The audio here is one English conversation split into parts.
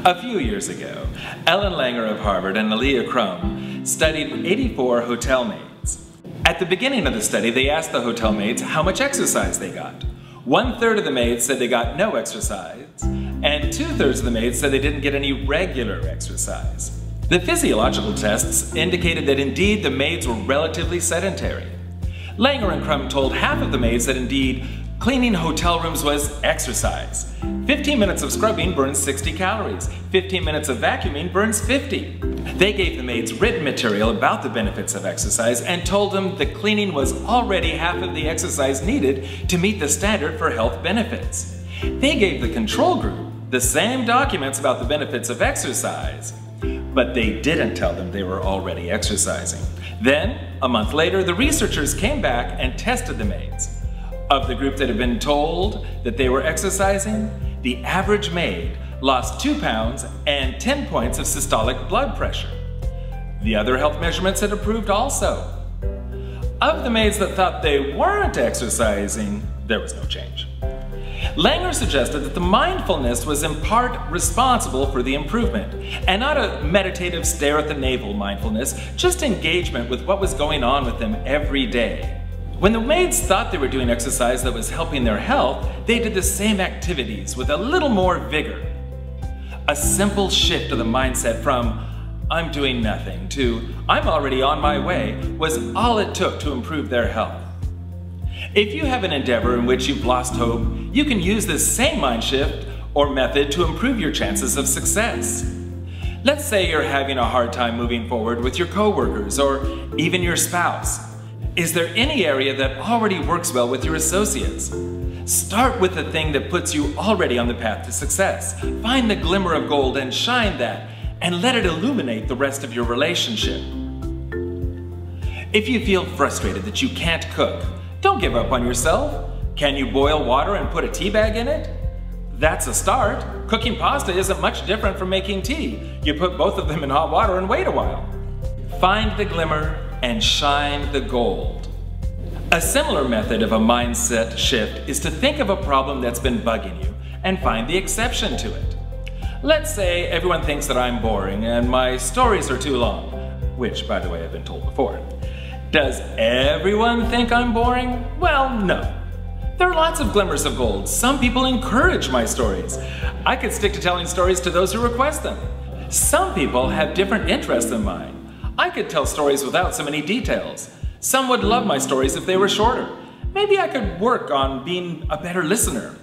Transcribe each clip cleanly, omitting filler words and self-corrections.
A few years ago, Ellen Langer of Harvard and Aaliyah Crum studied 84 hotel maids. At the beginning of the study, they asked the hotel maids how much exercise they got. 1/3 of the maids said they got no exercise, and 2/3 of the maids said they didn't get any regular exercise. The physiological tests indicated that indeed the maids were relatively sedentary. Langer and Crum told half of the maids that indeed cleaning hotel rooms was exercise. 15 minutes of scrubbing burns 60 calories. 15 minutes of vacuuming burns 50. They gave the maids written material about the benefits of exercise and told them the cleaning was already half of the exercise needed to meet the standard for health benefits. They gave the control group the same documents about the benefits of exercise, but they didn't tell them they were already exercising. Then, a month later, the researchers came back and tested the maids. Of the group that had been told that they were exercising, the average maid lost 2 pounds and 10 points of systolic blood pressure. The other health measurements had improved also. Of the maids that thought they weren't exercising, there was no change. Langer suggested that the mindfulness was in part responsible for the improvement, and not a meditative stare at the navel mindfulness, just engagement with what was going on with them every day. When the maids thought they were doing exercise that was helping their health, they did the same activities with a little more vigor. A simple shift of the mindset from "I'm doing nothing" to "I'm already on my way" was all it took to improve their health. If you have an endeavor in which you've lost hope, you can use this same mind shift or method to improve your chances of success. Let's say you're having a hard time moving forward with your coworkers or even your spouse. Is there any area that already works well with your associates? Start with the thing that puts you already on the path to success. Find the glimmer of gold and shine that, and let it illuminate the rest of your relationship. If you feel frustrated that you can't cook, don't give up on yourself. Can you boil water and put a tea bag in it? That's a start. Cooking pasta isn't much different from making tea. You put both of them in hot water and wait a while. Find the glimmer and shine the gold. A similar method of a mindset shift is to think of a problem that's been bugging you and find the exception to it. Let's say everyone thinks that I'm boring and my stories are too long, which, by the way, I've been told before. Does everyone think I'm boring? Well, no. There are lots of glimmers of gold. Some people encourage my stories. I could stick to telling stories to those who request them. Some people have different interests than mine. I could tell stories without so many details. Some would love my stories if they were shorter. Maybe I could work on being a better listener.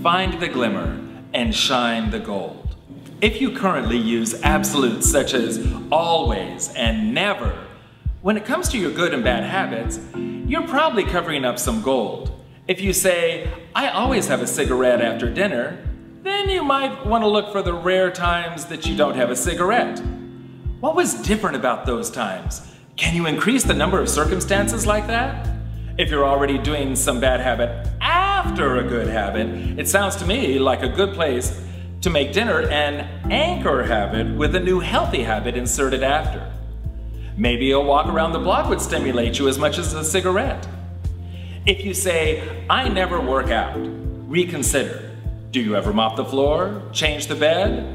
Find the glimmer and shine the gold. If you currently use absolutes such as always and never, when it comes to your good and bad habits, you're probably covering up some gold. If you say, "I always have a cigarette after dinner," then you might want to look for the rare times that you don't have a cigarette. What was different about those times? Can you increase the number of circumstances like that? If you're already doing some bad habit after a good habit, it sounds to me like a good place to make dinner an anchor habit with a new healthy habit inserted after. Maybe a walk around the block would stimulate you as much as a cigarette. If you say, "I never work out," reconsider. Do you ever mop the floor? Change the bed?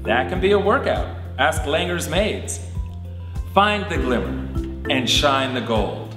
That can be a workout. Ask Langer's maids. Find the glimmer and shine the gold.